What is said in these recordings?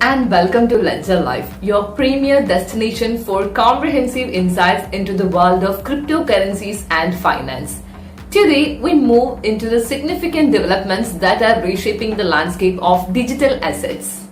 and welcome to LedgerLife, your premier destination for comprehensive insights into the world of cryptocurrencies and finance. Today, we move into the significant developments that are reshaping the landscape of digital assets.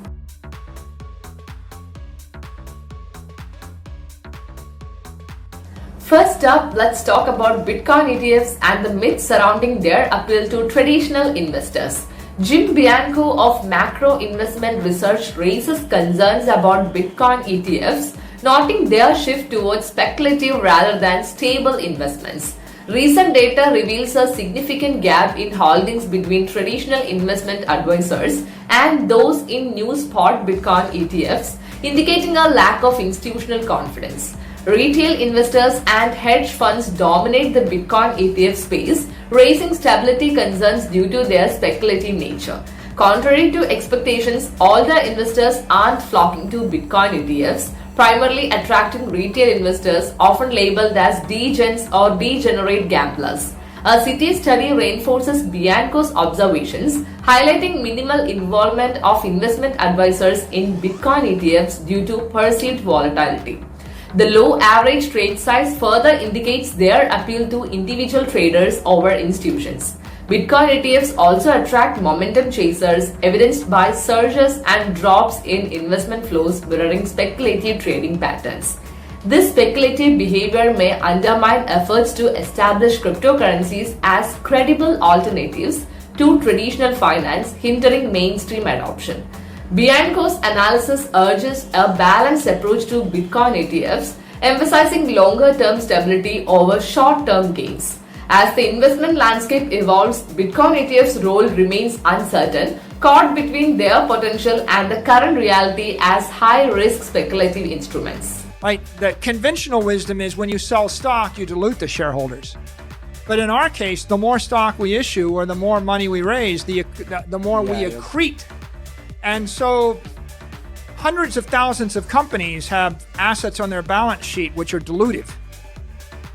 First up, let's talk about Bitcoin ETFs and the myths surrounding their appeal to traditional investors. Jim Bianco of Macro Investment Research raises concerns about Bitcoin ETFs, noting their shift towards speculative rather than stable investments. Recent data reveals a significant gap in holdings between traditional investment advisors and those in new spot Bitcoin ETFs, indicating a lack of institutional confidence. Retail investors and hedge funds dominate the Bitcoin ETF space, raising stability concerns due to their speculative nature. Contrary to expectations, older investors aren't flocking to Bitcoin ETFs, primarily attracting retail investors often labeled as degens or degenerate gamblers. A Citi study reinforces Bianco's observations, highlighting minimal involvement of investment advisors in Bitcoin ETFs due to perceived volatility. The low average trade size further indicates their appeal to individual traders over institutions. Bitcoin ETFs also attract momentum chasers, evidenced by surges and drops in investment flows mirroring speculative trading patterns. This speculative behavior may undermine efforts to establish cryptocurrencies as credible alternatives to traditional finance, hindering mainstream adoption. Bianco's analysis urges a balanced approach to Bitcoin ETFs, emphasizing longer-term stability over short-term gains. As the investment landscape evolves, Bitcoin ETFs' role remains uncertain, caught between their potential and the current reality as high-risk speculative instruments. Right. The conventional wisdom is when you sell stock, you dilute the shareholders. But in our case, the more stock we issue or the more money we raise, the more we accrete. And so hundreds of thousands of companies have assets on their balance sheet which are dilutive.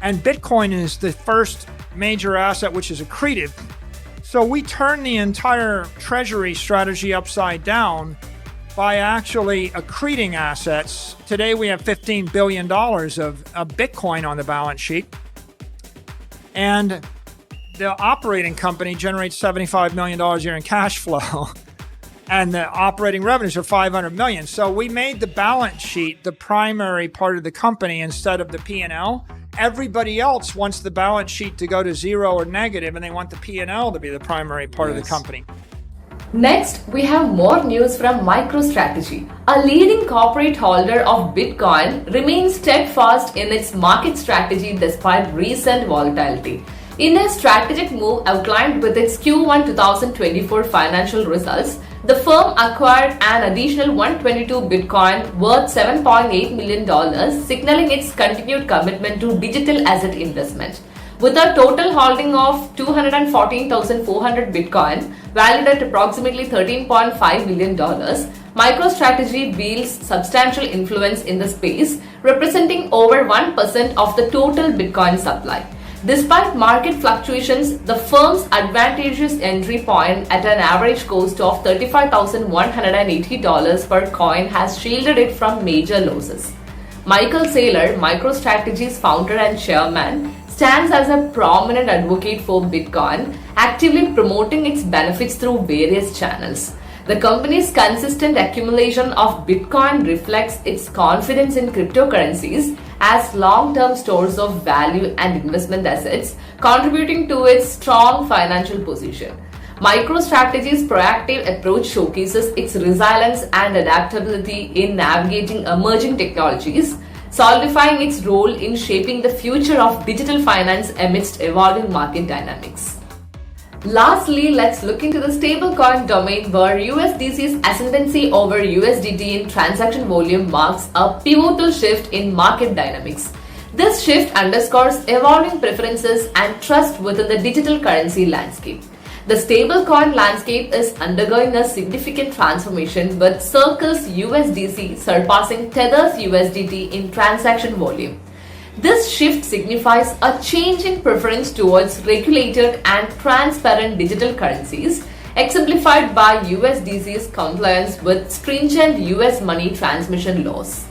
And Bitcoin is the first major asset which is accretive. So we turn the entire treasury strategy upside down by actually accreting assets. Today we have $15 billion of Bitcoin on the balance sheet. And the operating company generates $75 million a year in cash flow. And the operating revenues are $500 million. So we made the balance sheet the primary part of the company instead of the P&L. Everybody else wants the balance sheet to go to zero or negative, and they want the P&L to be the primary part of the company. Next, we have more news from MicroStrategy. A leading corporate holder of Bitcoin remains steadfast in its market strategy despite recent volatility. In a strategic move outlined with its Q1 2024 financial results, the firm acquired an additional 122 Bitcoin worth $7.8 million, signaling its continued commitment to digital asset investment. With a total holding of 214,400 Bitcoin, valued at approximately $13.5 million, MicroStrategy wields substantial influence in the space, representing over 1% of the total Bitcoin supply. Despite market fluctuations, the firm's advantageous entry point at an average cost of $35,180 per coin has shielded it from major losses. Michael Saylor, MicroStrategy's founder and chairman, stands as a prominent advocate for Bitcoin, actively promoting its benefits through various channels. The company's consistent accumulation of Bitcoin reflects its confidence in cryptocurrencies as long-term stores of value and investment assets, contributing to its strong financial position. MicroStrategy's proactive approach showcases its resilience and adaptability in navigating emerging technologies, solidifying its role in shaping the future of digital finance amidst evolving market dynamics. Lastly, let's look into the stablecoin domain where USDC's ascendancy over USDT in transaction volume marks a pivotal shift in market dynamics. This shift underscores evolving preferences and trust within the digital currency landscape. The stablecoin landscape is undergoing a significant transformation with Circle's USDC surpassing Tether's USDT in transaction volume. This shift signifies a change in preference towards regulated and transparent digital currencies, exemplified by USDC's compliance with stringent US money transmission laws.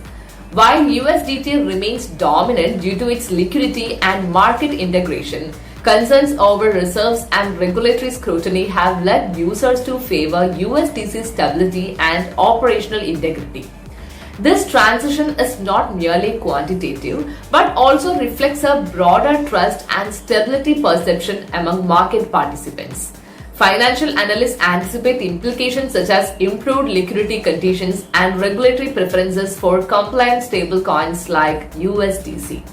While USDT remains dominant due to its liquidity and market integration, concerns over reserves and regulatory scrutiny have led users to favor USDC's stability and operational integrity. This transition is not merely quantitative, but also reflects a broader trust and stability perception among market participants. Financial analysts anticipate implications such as improved liquidity conditions and regulatory preferences for compliant stablecoins like USDC.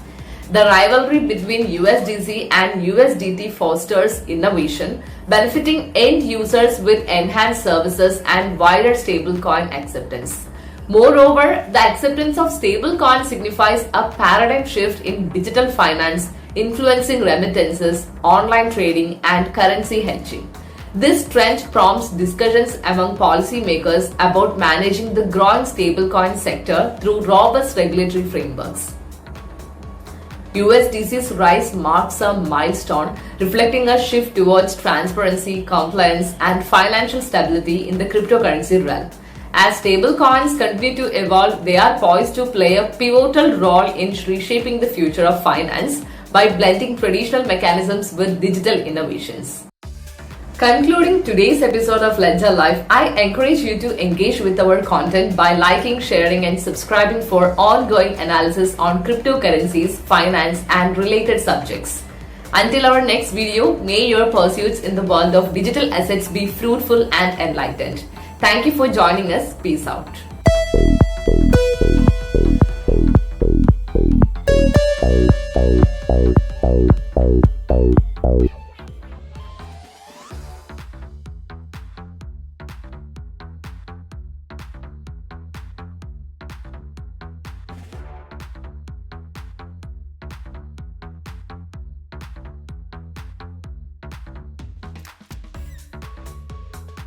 The rivalry between USDC and USDT fosters innovation, benefiting end users with enhanced services and wider stablecoin acceptance. Moreover, the acceptance of stablecoins signifies a paradigm shift in digital finance, influencing remittances, online trading, and currency hedging. This trend prompts discussions among policymakers about managing the growing stablecoin sector through robust regulatory frameworks. USDC's rise marks a milestone, reflecting a shift towards transparency, compliance, and financial stability in the cryptocurrency realm. As stablecoins continue to evolve, they are poised to play a pivotal role in reshaping the future of finance by blending traditional mechanisms with digital innovations. Concluding today's episode of LedgerLife, I encourage you to engage with our content by liking, sharing, and subscribing for ongoing analysis on cryptocurrencies, finance, and related subjects. Until our next video, may your pursuits in the world of digital assets be fruitful and enlightened. Thank you for joining us. Peace out.